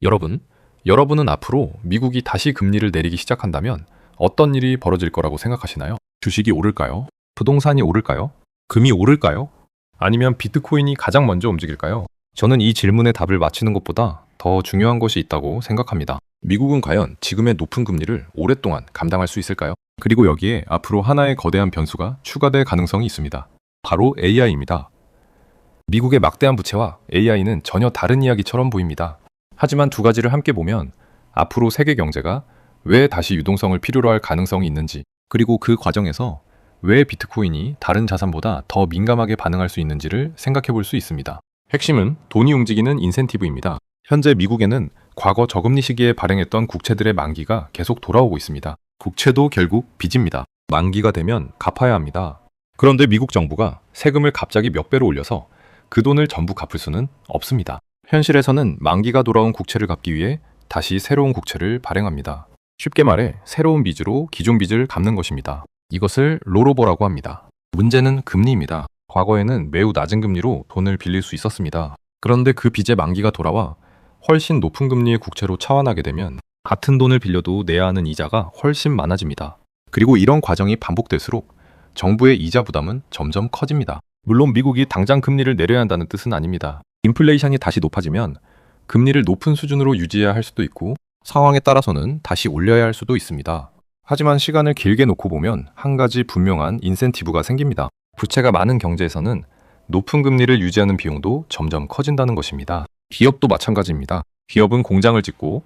여러분은 앞으로 미국이 다시 금리를 내리기 시작한다면 어떤 일이 벌어질 거라고 생각하시나요? 주식이 오를까요? 부동산이 오를까요? 금이 오를까요? 아니면 비트코인이 가장 먼저 움직일까요? 저는 이 질문의 답을 맞히는 것보다 더 중요한 것이 있다고 생각합니다. 미국은 과연 지금의 높은 금리를 오랫동안 감당할 수 있을까요? 그리고 여기에 앞으로 하나의 거대한 변수가 추가될 가능성이 있습니다. 바로 AI입니다. 미국의 막대한 부채와 AI는 전혀 다른 이야기처럼 보입니다. 하지만 두 가지를 함께 보면 앞으로 세계 경제가 왜 다시 유동성을 필요로 할 가능성이 있는지, 그리고 그 과정에서 왜 비트코인이 다른 자산보다 더 민감하게 반응할 수 있는지를 생각해 볼 수 있습니다. 핵심은 돈이 움직이는 인센티브입니다. 현재 미국에는 과거 저금리 시기에 발행했던 국채들의 만기가 계속 돌아오고 있습니다. 국채도 결국 빚입니다. 만기가 되면 갚아야 합니다. 그런데 미국 정부가 세금을 갑자기 몇 배로 올려서 그 돈을 전부 갚을 수는 없습니다. 현실에서는 만기가 돌아온 국채를 갚기 위해 다시 새로운 국채를 발행합니다. 쉽게 말해 새로운 빚으로 기존 빚을 갚는 것입니다. 이것을 롤오버라고 합니다. 문제는 금리입니다. 과거에는 매우 낮은 금리로 돈을 빌릴 수 있었습니다. 그런데 그 빚의 만기가 돌아와 훨씬 높은 금리의 국채로 차환하게 되면 같은 돈을 빌려도 내야 하는 이자가 훨씬 많아집니다. 그리고 이런 과정이 반복될수록 정부의 이자 부담은 점점 커집니다. 물론 미국이 당장 금리를 내려야 한다는 뜻은 아닙니다. 인플레이션이 다시 높아지면 금리를 높은 수준으로 유지해야 할 수도 있고 상황에 따라서는 다시 올려야 할 수도 있습니다. 하지만 시간을 길게 놓고 보면 한 가지 분명한 인센티브가 생깁니다. 부채가 많은 경제에서는 높은 금리를 유지하는 비용도 점점 커진다는 것입니다. 기업도 마찬가지입니다. 기업은 공장을 짓고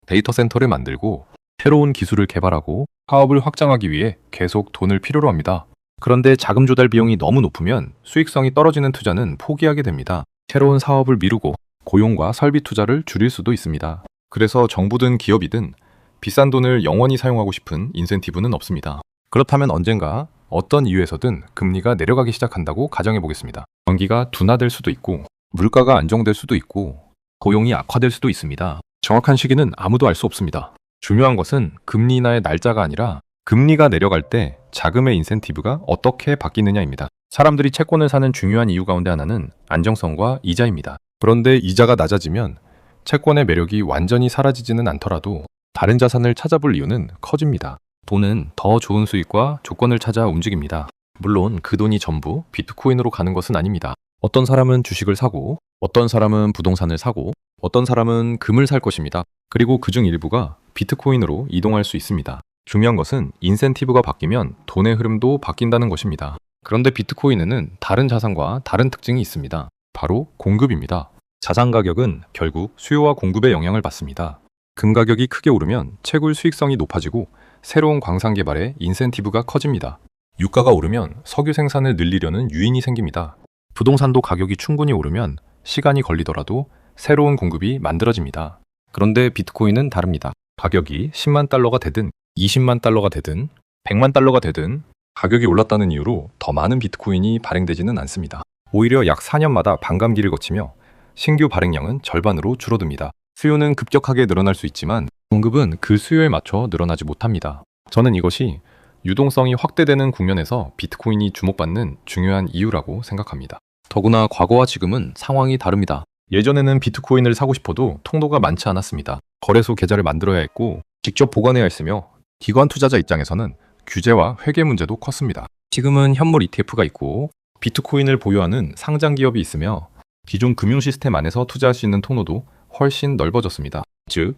데이터 센터를 만들고 새로운 기술을 개발하고 사업을 확장하기 위해 계속 돈을 필요로 합니다. 그런데 자금 조달 비용이 너무 높으면 수익성이 떨어지는 투자는 포기하게 됩니다. 새로운 사업을 미루고 고용과 설비 투자를 줄일 수도 있습니다. 그래서 정부든 기업이든 비싼 돈을 영원히 사용하고 싶은 인센티브는 없습니다. 그렇다면 언젠가 어떤 이유에서든 금리가 내려가기 시작한다고 가정해 보겠습니다. 경기가 둔화될 수도 있고 물가가 안정될 수도 있고 고용이 악화될 수도 있습니다. 정확한 시기는 아무도 알 수 없습니다. 중요한 것은 금리 인하의 날짜가 아니라 금리가 내려갈 때 자금의 인센티브가 어떻게 바뀌느냐입니다. 사람들이 채권을 사는 중요한 이유 가운데 하나는 안정성과 이자입니다. 그런데 이자가 낮아지면 채권의 매력이 완전히 사라지지는 않더라도 다른 자산을 찾아볼 이유는 커집니다. 돈은 더 좋은 수익과 조건을 찾아 움직입니다. 물론 그 돈이 전부 비트코인으로 가는 것은 아닙니다. 어떤 사람은 주식을 사고, 어떤 사람은 부동산을 사고, 어떤 사람은 금을 살 것입니다. 그리고 그중 일부가 비트코인으로 이동할 수 있습니다. 중요한 것은 인센티브가 바뀌면 돈의 흐름도 바뀐다는 것입니다. 그런데 비트코인에는 다른 자산과 다른 특징이 있습니다. 바로 공급입니다. 자산 가격은 결국 수요와 공급의 영향을 받습니다. 금 가격이 크게 오르면 채굴 수익성이 높아지고 새로운 광산 개발에 인센티브가 커집니다. 유가가 오르면 석유 생산을 늘리려는 유인이 생깁니다. 부동산도 가격이 충분히 오르면 시간이 걸리더라도 새로운 공급이 만들어집니다. 그런데 비트코인은 다릅니다. 가격이 10만 달러가 되든 20만 달러가 되든 100만 달러가 되든 가격이 올랐다는 이유로 더 많은 비트코인이 발행되지는 않습니다. 오히려 약 4년마다 반감기를 거치며 신규 발행량은 절반으로 줄어듭니다. 수요는 급격하게 늘어날 수 있지만 공급은 그 수요에 맞춰 늘어나지 못합니다. 저는 이것이 유동성이 확대되는 국면에서 비트코인이 주목받는 중요한 이유라고 생각합니다. 더구나 과거와 지금은 상황이 다릅니다. 예전에는 비트코인을 사고 싶어도 통로가 많지 않았습니다. 거래소 계좌를 만들어야 했고 직접 보관해야 했으며 기관 투자자 입장에서는 규제와 회계 문제도 컸습니다. 지금은 현물 ETF가 있고 비트코인을 보유하는 상장 기업이 있으며 기존 금융 시스템 안에서 투자할 수 있는 통로도 훨씬 넓어졌습니다. 즉,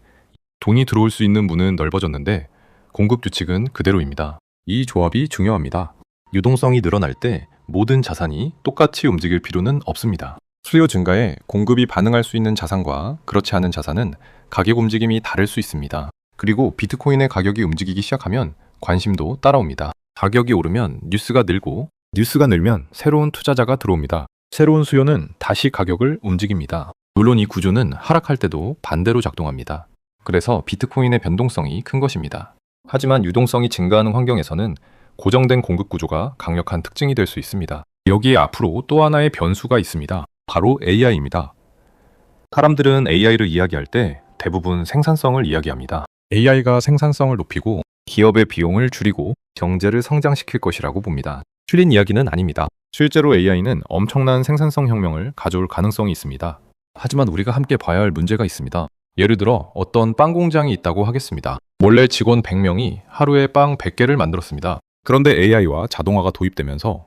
돈이 들어올 수 있는 문은 넓어졌는데 공급 규칙은 그대로입니다. 이 조합이 중요합니다. 유동성이 늘어날 때 모든 자산이 똑같이 움직일 필요는 없습니다. 수요 증가에 공급이 반응할 수 있는 자산과 그렇지 않은 자산은 가격 움직임이 다를 수 있습니다. 그리고 비트코인의 가격이 움직이기 시작하면 관심도 따라옵니다. 가격이 오르면 뉴스가 늘고 뉴스가 늘면 새로운 투자자가 들어옵니다. 새로운 수요는 다시 가격을 움직입니다. 물론 이 구조는 하락할 때도 반대로 작동합니다. 그래서 비트코인의 변동성이 큰 것입니다. 하지만 유동성이 증가하는 환경에서는 고정된 공급 구조가 강력한 특징이 될 수 있습니다. 여기에 앞으로 또 하나의 변수가 있습니다. 바로 AI입니다. 사람들은 AI를 이야기할 때 대부분 생산성을 이야기합니다. AI가 생산성을 높이고 기업의 비용을 줄이고 경제를 성장시킬 것이라고 봅니다. 틀린 이야기는 아닙니다. 실제로 AI는 엄청난 생산성 혁명을 가져올 가능성이 있습니다. 하지만 우리가 함께 봐야 할 문제가 있습니다. 예를 들어 어떤 빵 공장이 있다고 하겠습니다. 몰래 직원 100명이 하루에 빵 100개를 만들었습니다. 그런데 AI와 자동화가 도입되면서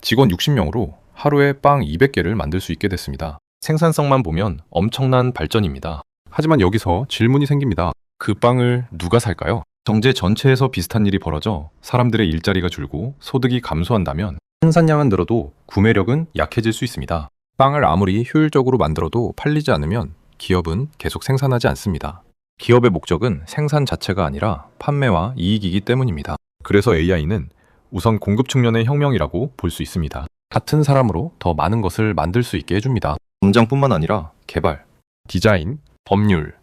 직원 60명으로 하루에 빵 200개를 만들 수 있게 됐습니다. 생산성만 보면 엄청난 발전입니다. 하지만 여기서 질문이 생깁니다. 그 빵을 누가 살까요? 경제 전체에서 비슷한 일이 벌어져 사람들의 일자리가 줄고 소득이 감소한다면 생산량은 늘어도 구매력은 약해질 수 있습니다. 빵을 아무리 효율적으로 만들어도 팔리지 않으면 기업은 계속 생산하지 않습니다. 기업의 목적은 생산 자체가 아니라 판매와 이익이기 때문입니다. 그래서 AI는 우선 공급 측면의 혁명이라고 볼 수 있습니다. 같은 사람으로 더 많은 것을 만들 수 있게 해줍니다. 공장뿐만 아니라 개발, 디자인, 법률,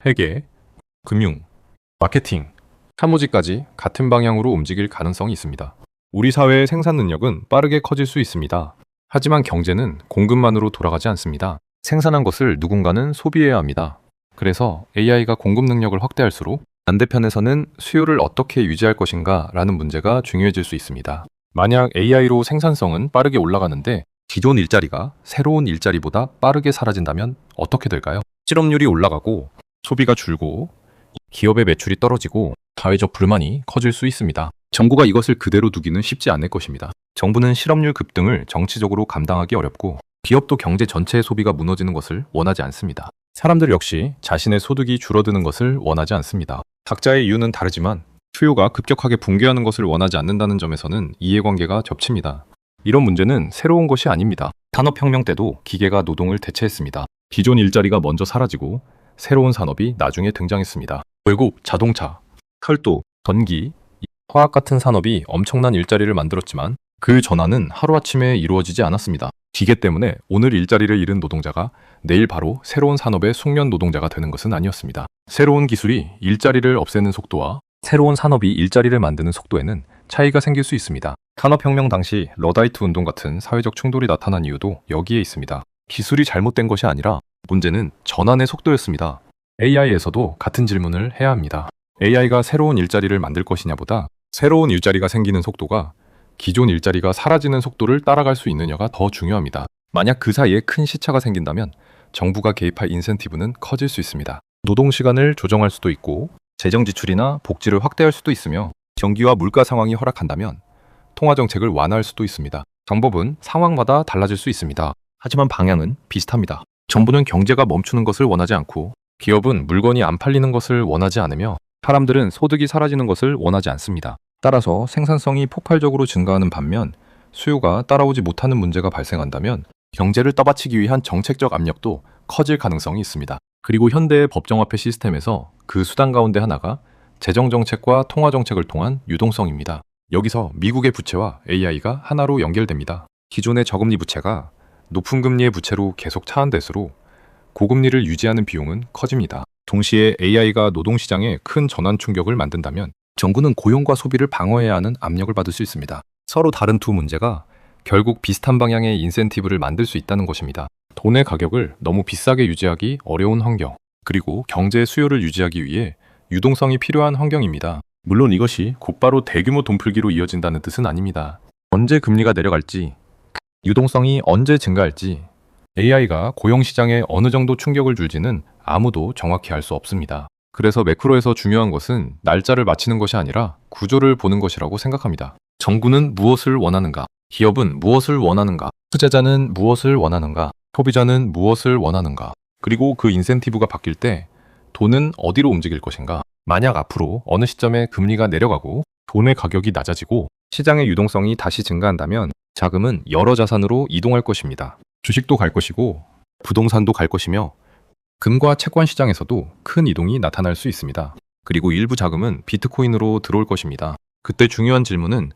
회계, 금융, 마케팅, 사무직까지 같은 방향으로 움직일 가능성이 있습니다. 우리 사회의 생산 능력은 빠르게 커질 수 있습니다. 하지만 경제는 공급만으로 돌아가지 않습니다. 생산한 것을 누군가는 소비해야 합니다. 그래서 AI가 공급 능력을 확대할수록 반대편에서는 수요를 어떻게 유지할 것인가 라는 문제가 중요해질 수 있습니다. 만약 AI로 생산성은 빠르게 올라가는데 기존 일자리가 새로운 일자리보다 빠르게 사라진다면 어떻게 될까요? 실업률이 올라가고 소비가 줄고 기업의 매출이 떨어지고 사회적 불만이 커질 수 있습니다. 정부가 이것을 그대로 두기는 쉽지 않을 것입니다. 정부는 실업률 급등을 정치적으로 감당하기 어렵고 기업도 경제 전체의 소비가 무너지는 것을 원하지 않습니다. 사람들 역시 자신의 소득이 줄어드는 것을 원하지 않습니다. 각자의 이유는 다르지만 수요가 급격하게 붕괴하는 것을 원하지 않는다는 점에서는 이해관계가 겹칩니다. 이런 문제는 새로운 것이 아닙니다. 산업혁명 때도 기계가 노동을 대체했습니다. 기존 일자리가 먼저 사라지고 새로운 산업이 나중에 등장했습니다. 결국 자동차, 철도, 전기, 화학 같은 산업이 엄청난 일자리를 만들었지만 그 전환은 하루아침에 이루어지지 않았습니다. 기계 때문에 오늘 일자리를 잃은 노동자가 내일 바로 새로운 산업의 숙련 노동자가 되는 것은 아니었습니다. 새로운 기술이 일자리를 없애는 속도와 새로운 산업이 일자리를 만드는 속도에는 차이가 생길 수 있습니다. 산업혁명 당시 러다이트 운동 같은 사회적 충돌이 나타난 이유도 여기에 있습니다. 기술이 잘못된 것이 아니라 문제는 전환의 속도였습니다. AI에서도 같은 질문을 해야 합니다. AI가 새로운 일자리를 만들 것이냐보다 새로운 일자리가 생기는 속도가 기존 일자리가 사라지는 속도를 따라갈 수 있느냐가 더 중요합니다. 만약 그 사이에 큰 시차가 생긴다면 정부가 개입할 인센티브는 커질 수 있습니다. 노동시간을 조정할 수도 있고 재정 지출이나 복지를 확대할 수도 있으며 경기와 물가 상황이 허락한다면 통화정책을 완화할 수도 있습니다. 방법은 상황마다 달라질 수 있습니다. 하지만 방향은 비슷합니다. 정부는 경제가 멈추는 것을 원하지 않고 기업은 물건이 안 팔리는 것을 원하지 않으며 사람들은 소득이 사라지는 것을 원하지 않습니다. 따라서 생산성이 폭발적으로 증가하는 반면 수요가 따라오지 못하는 문제가 발생한다면 경제를 떠받치기 위한 정책적 압력도 커질 가능성이 있습니다. 그리고 현대의 법정화폐 시스템에서 그 수단 가운데 하나가 재정정책과 통화정책을 통한 유동성입니다. 여기서 미국의 부채와 AI가 하나로 연결됩니다. 기존의 저금리 부채가 높은 금리의 부채로 계속 차환될수록 고금리를 유지하는 비용은 커집니다. 동시에 AI가 노동시장에 큰 전환 충격을 만든다면 정부는 고용과 소비를 방어해야 하는 압력을 받을 수 있습니다. 서로 다른 두 문제가 결국 비슷한 방향의 인센티브를 만들 수 있다는 것입니다. 돈의 가격을 너무 비싸게 유지하기 어려운 환경, 그리고 경제의 수요를 유지하기 위해 유동성이 필요한 환경입니다. 물론 이것이 곧바로 대규모 돈풀기로 이어진다는 뜻은 아닙니다. 언제 금리가 내려갈지, 유동성이 언제 증가할지, AI가 고용시장에 어느 정도 충격을 줄지는 아무도 정확히 알 수 없습니다. 그래서 매크로에서 중요한 것은 날짜를 맞히는 것이 아니라 구조를 보는 것이라고 생각합니다. 정부는 무엇을 원하는가? 기업은 무엇을 원하는가? 투자자는 무엇을 원하는가? 소비자는 무엇을 원하는가? 그리고 그 인센티브가 바뀔 때 돈은 어디로 움직일 것인가? 만약 앞으로 어느 시점에 금리가 내려가고 돈의 가격이 낮아지고 시장의 유동성이 다시 증가한다면 자금은 여러 자산으로 이동할 것입니다. 주식도 갈 것이고 부동산도 갈 것이며 금과 채권 시장에서도 큰 이동이 나타날 수 있습니다. 그리고 일부 자금은 비트코인으로 들어올 것입니다. 그때 중요한 질문은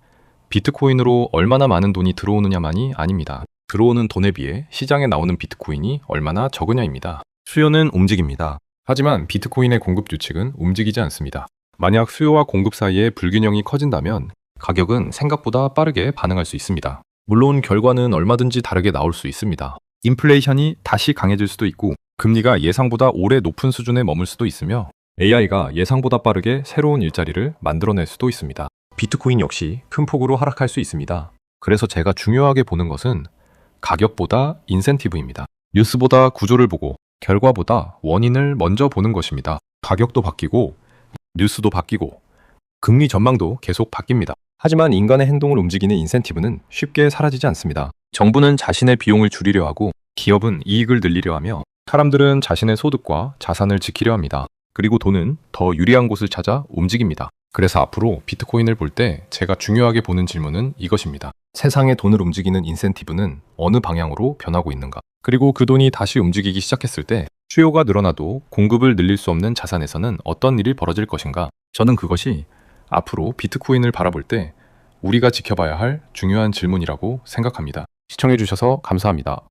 비트코인으로 얼마나 많은 돈이 들어오느냐만이 아닙니다. 들어오는 돈에 비해 시장에 나오는 비트코인이 얼마나 적으냐입니다. 수요는 움직입니다. 하지만 비트코인의 공급 규칙은 움직이지 않습니다. 만약 수요와 공급 사이에 불균형이 커진다면 가격은 생각보다 빠르게 반응할 수 있습니다. 물론 결과는 얼마든지 다르게 나올 수 있습니다. 인플레이션이 다시 강해질 수도 있고 금리가 예상보다 오래 높은 수준에 머물 수도 있으며 AI가 예상보다 빠르게 새로운 일자리를 만들어낼 수도 있습니다. 비트코인 역시 큰 폭으로 하락할 수 있습니다. 그래서 제가 중요하게 보는 것은 가격보다 인센티브입니다. 뉴스보다 구조를 보고 결과보다 원인을 먼저 보는 것입니다. 가격도 바뀌고 뉴스도 바뀌고 금리 전망도 계속 바뀝니다. 하지만 인간의 행동을 움직이는 인센티브는 쉽게 사라지지 않습니다. 정부는 자신의 비용을 줄이려 하고 기업은 이익을 늘리려 하며 사람들은 자신의 소득과 자산을 지키려 합니다. 그리고 돈은 더 유리한 곳을 찾아 움직입니다. 그래서 앞으로 비트코인을 볼 때 제가 중요하게 보는 질문은 이것입니다. 세상의 돈을 움직이는 인센티브는 어느 방향으로 변하고 있는가? 그리고 그 돈이 다시 움직이기 시작했을 때 수요가 늘어나도 공급을 늘릴 수 없는 자산에서는 어떤 일이 벌어질 것인가? 저는 그것이 앞으로 비트코인을 바라볼 때 우리가 지켜봐야 할 중요한 질문이라고 생각합니다. 시청해주셔서 감사합니다.